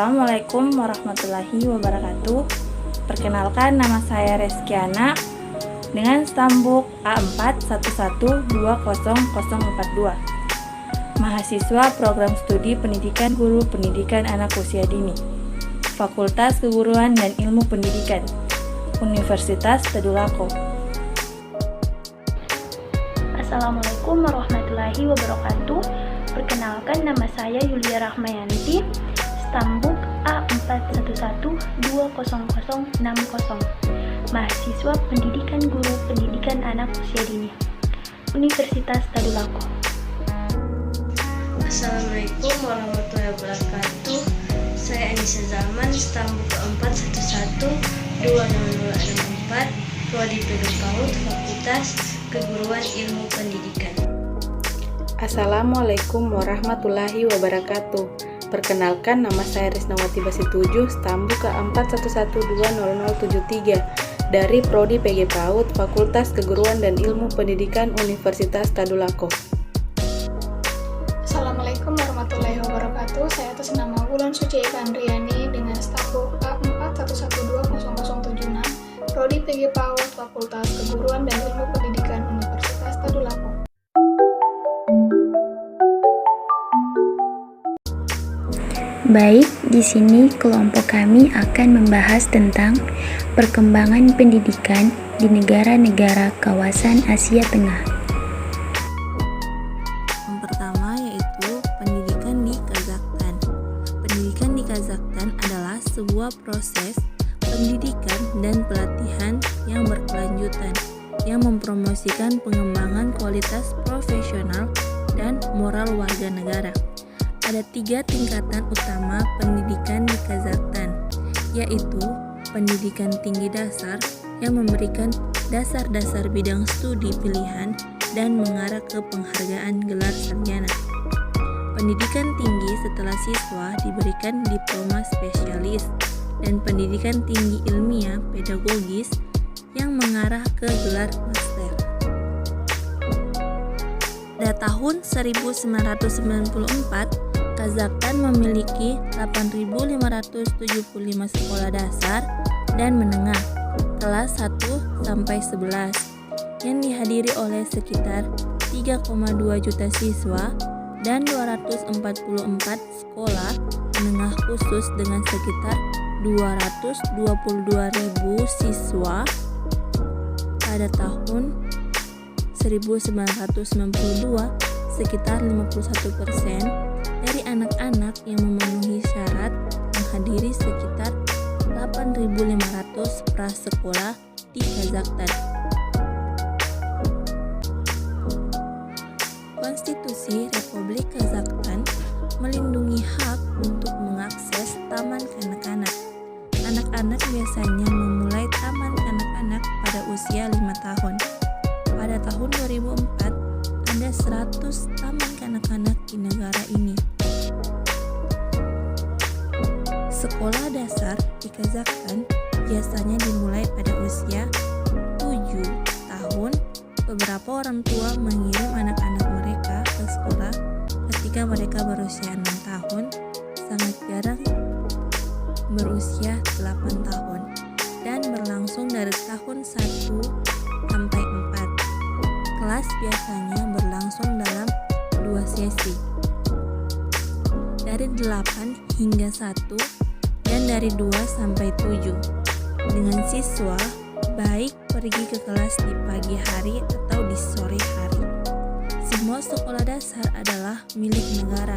Assalamualaikum warahmatullahi wabarakatuh. Perkenalkan, nama saya Reskiana dengan stambuk A41120042. Mahasiswa Program Studi Pendidikan Guru Pendidikan Anak Usia Dini, Fakultas Keguruan dan Ilmu Pendidikan, Universitas Tadulako. Assalamualaikum warahmatullahi wabarakatuh. Perkenalkan, nama saya Yulia Rahmayanti, stambuk A41120060, mahasiswa Pendidikan Guru Pendidikan Anak Usia Dini, Universitas Tadulako. Assalamualaikum warahmatullahi wabarakatuh. Saya Anissa Zaman, stambuk A41200064, Prodi PG PAUD, Fakultas Keguruan Ilmu Pendidikan. Assalamualaikum warahmatullahi wabarakatuh. Perkenalkan, nama saya Risnawati Basitujuh, stambuk K41120073 dari Prodi PG PAUD, Fakultas Keguruan dan Ilmu Pendidikan, Universitas Tadulako. Assalamualaikum warahmatullahi wabarakatuh. Saya atas nama Wulan Suci Eka Andriani dengan stambuk A41200076, Prodi PG PAUD, Fakultas Keguruan dan Ilmu Pendidikan, Universitas Tadulako. Baik, di sini kelompok kami akan membahas tentang perkembangan pendidikan di negara-negara kawasan Asia Tengah. Yang pertama yaitu pendidikan di Kazakhstan. Pendidikan di Kazakhstan adalah sebuah proses pendidikan dan pelatihan yang berkelanjutan yang mempromosikan pengembangan kualitas profesional dan moral warga negara. Ada 3 tingkatan utama pendidikan di Kazakhstan, yaitu pendidikan tinggi dasar yang memberikan dasar-dasar bidang studi pilihan dan mengarah ke penghargaan gelar sarjana. Pendidikan tinggi setelah siswa diberikan diploma spesialis, dan pendidikan tinggi ilmiah pedagogis yang mengarah ke gelar master. Pada tahun 1994, Kazakhstan memiliki 8.575 sekolah dasar dan menengah kelas 1 sampai 11 yang dihadiri oleh sekitar 3,2 juta siswa dan 244 sekolah menengah khusus dengan sekitar 222.000 siswa. Pada tahun 1992, sekitar 51% dari anak-anak yang memenuhi syarat menghadiri sekitar 8.500 prasekolah di Kazakhstan. Konstitusi Republik Kazakhstan melindungi hak untuk mengakses taman kanak-kanak. Anak-anak biasanya memulai taman kanak-kanak pada usia 5 tahun. Pada tahun 2004, ada 100 taman kanak-kanak di negara ini. Sekolah dasar di Kazakhstan biasanya dimulai pada usia 7 tahun. Beberapa orang tua mengirim anak-anak mereka ke sekolah ketika mereka berusia 6 tahun, sangat jarang berusia 8 tahun, dan berlangsung dari tahun 1 sampai 4. Kelas biasanya berlangsung dalam 2 sesi, dari 8 hingga 1 dan dari 2 sampai 7, dengan siswa baik pergi ke kelas di pagi hari atau di sore hari. Semua sekolah dasar adalah milik negara,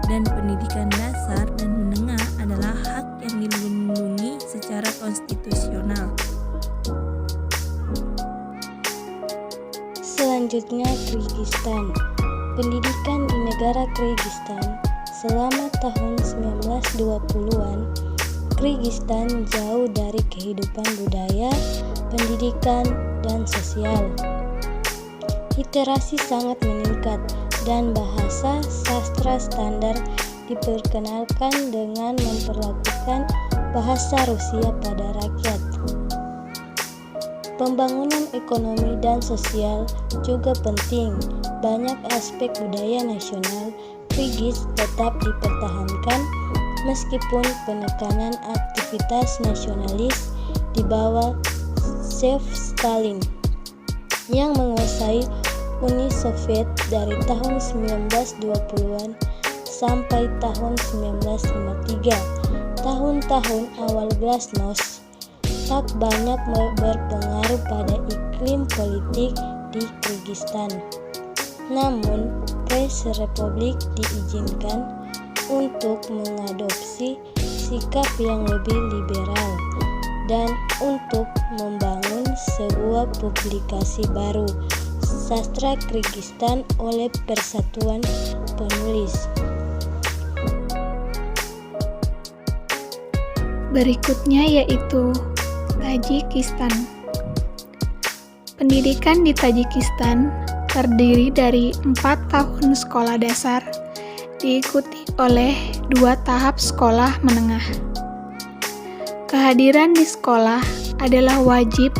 dan pendidikan dasar dan menengah adalah hak yang dilindungi secara konstitusional. Selanjutnya, Kyrgyzstan. Pendidikan di negara Kyrgyzstan selama tahun 1920-an, Kyrgyzstan jauh dari kehidupan budaya, pendidikan, dan sosial. Literasi sangat meningkat dan bahasa sastra standar diperkenalkan dengan memperlakukan bahasa Rusia pada rakyat. Pembangunan ekonomi dan sosial juga penting. Banyak aspek budaya nasional Kyrgyz tetap dipertahankan meskipun penekanan aktivitas nasionalis di bawah Joseph Stalin yang menguasai Uni Soviet dari tahun 1920-an sampai tahun 1953. Tahun-tahun awal glasnost tak banyak berpengaruh pada iklim politik di Kyrgyzstan. Namun, Pres Republik diizinkan untuk mengadopsi sikap yang lebih liberal dan untuk membangun sebuah publikasi baru, Sastra Kyrgyzstan oleh Persatuan Penulis. Berikutnya yaitu Tajikistan. Pendidikan di Tajikistan terdiri dari 4 tahun sekolah dasar, diikuti oleh 2 tahap sekolah menengah. Kehadiran di sekolah adalah wajib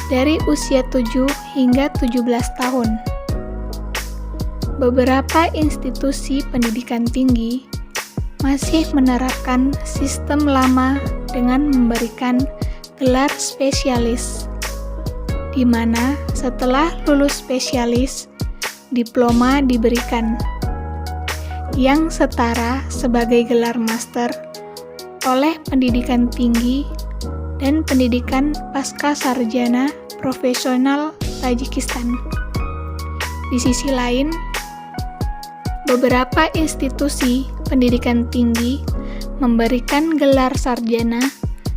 dari usia 7 hingga 17 tahun. Beberapa institusi pendidikan tinggi masih menerapkan sistem lama dengan memberikan gelar spesialis, di mana setelah lulus spesialis, diploma diberikan, yang setara sebagai gelar master oleh pendidikan tinggi dan pendidikan pasca sarjana profesional Tajikistan. Di sisi lain, beberapa institusi pendidikan tinggi memberikan gelar sarjana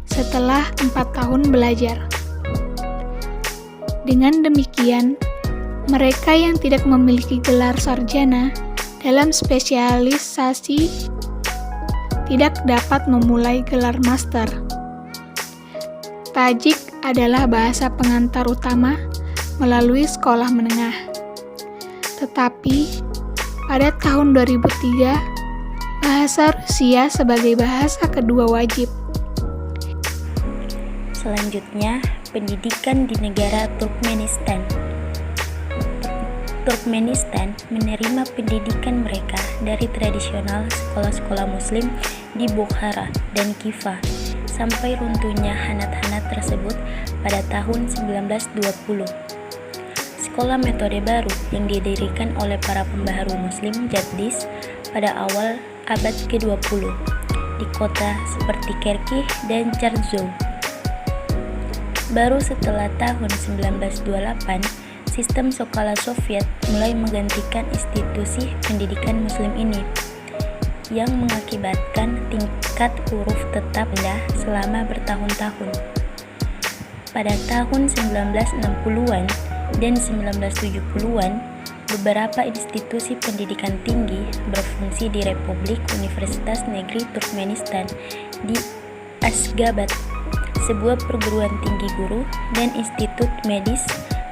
setelah 4 tahun belajar. Dengan demikian, mereka yang tidak memiliki gelar sarjana dalam spesialisasi tidak dapat memulai gelar master. Tajik adalah bahasa pengantar utama melalui sekolah menengah. Tetapi, pada tahun 2003, bahasa Rusia sebagai bahasa kedua wajib. Selanjutnya, pendidikan di negara Turkmenistan. Turkmenistan menerima pendidikan mereka dari tradisional sekolah-sekolah muslim di Bukhara dan Khiva sampai runtuhnya Hanat-Hanat tersebut pada tahun 1920. Sekolah metode baru yang didirikan oleh para pembaharu muslim Jaddis pada awal abad ke-20 di kota seperti Kirkih dan Chrzów. Baru setelah tahun 1928, sistem sekolah Soviet mulai menggantikan institusi pendidikan muslim ini, yang mengakibatkan tingkat huruf tetap rendah selama bertahun-tahun. Pada tahun 1960-an dan 1970-an, beberapa institusi pendidikan tinggi berfungsi di Republik Universitas Negeri Turkmenistan di Ashgabat, sebuah perguruan tinggi guru dan institut medis,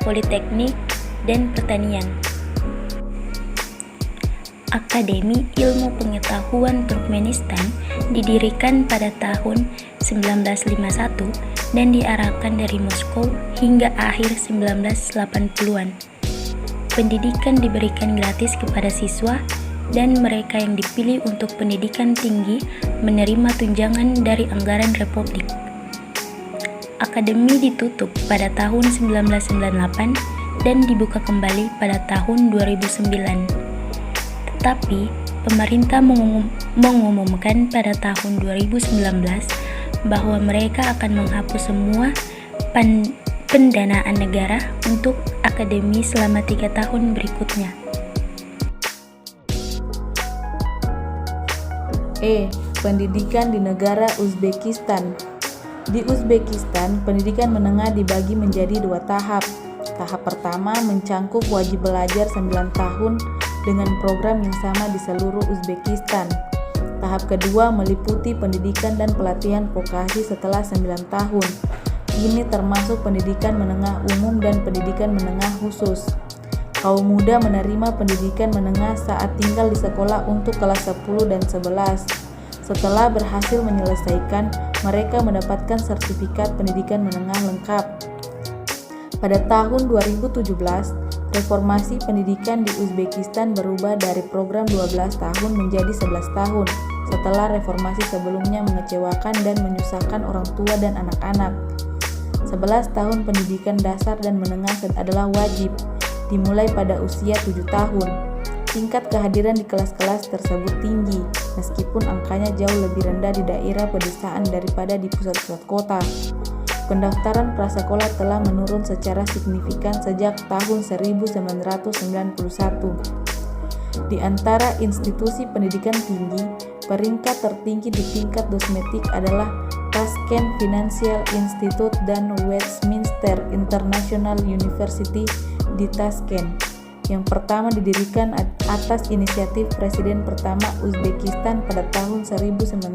politeknik, dan pertanian. Akademi Ilmu Pengetahuan Turkmenistan didirikan pada tahun 1951 dan diarahkan dari Moskow hingga akhir 1980-an. Pendidikan diberikan gratis kepada siswa dan mereka yang dipilih untuk pendidikan tinggi menerima tunjangan dari anggaran Republik. Akademi ditutup pada tahun 1998 dan dibuka kembali pada tahun 2009. Tetapi, pemerintah mengumumkan pada tahun 2019 bahwa mereka akan menghapus semua pendanaan negara untuk akademi selama 3 tahun berikutnya. Pendidikan di negara Uzbekistan. Di Uzbekistan, pendidikan menengah dibagi menjadi 2 tahap. Tahap pertama mencangkup wajib belajar 9 tahun dengan program yang sama di seluruh Uzbekistan. Tahap kedua meliputi pendidikan dan pelatihan vokasi setelah 9 tahun. Ini termasuk pendidikan menengah umum dan pendidikan menengah khusus. Kaum muda menerima pendidikan menengah saat tinggal di sekolah untuk kelas 10 dan 11. Setelah berhasil menyelesaikan, mereka mendapatkan sertifikat pendidikan menengah lengkap. Pada tahun 2017, reformasi pendidikan di Uzbekistan berubah dari program 12 tahun menjadi 11 tahun. setelah reformasi sebelumnya mengecewakan dan menyusahkan orang tua dan anak-anak. 11 tahun pendidikan dasar dan menengah adalah wajib, dimulai pada usia 7 tahun. Tingkat kehadiran di kelas-kelas tersebut tinggi, meskipun angkanya jauh lebih rendah di daerah pedesaan daripada di pusat-pusat kota. Pendaftaran prasekolah telah menurun secara signifikan sejak tahun 1991. Di antara institusi pendidikan tinggi, peringkat tertinggi di tingkat dosmetik adalah Tashkent Financial Institute dan Westminster International University di Tashkent. Yang pertama didirikan atas inisiatif Presiden pertama Uzbekistan pada tahun 1991.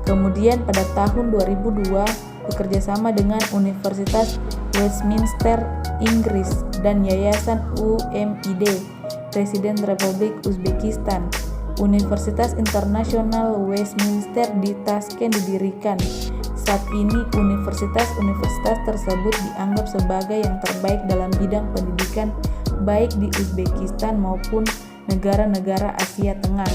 Kemudian pada tahun 2002 bekerjasama dengan Universitas Westminster Inggris dan Yayasan UMID, Presiden Republik Uzbekistan. Universitas Internasional Westminster di Tashkent didirikan. Saat ini universitas-universitas tersebut dianggap sebagai yang terbaik dalam bidang pendidikan baik di Uzbekistan maupun negara-negara Asia Tengah.